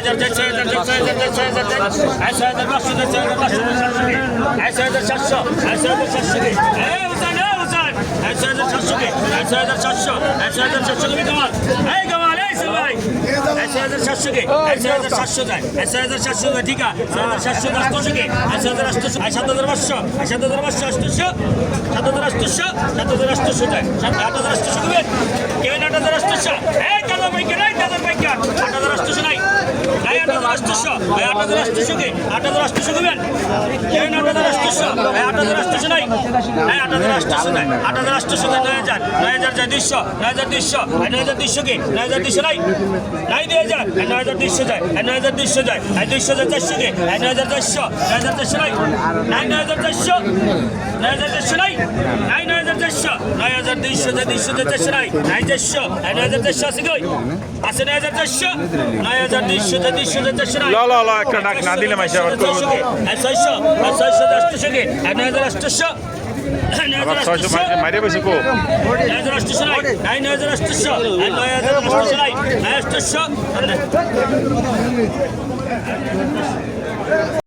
ঠিক আছে একটা ডাক না দিলে মাইসে আবার করবো আবার 600 মাইরে বসে কো 9,800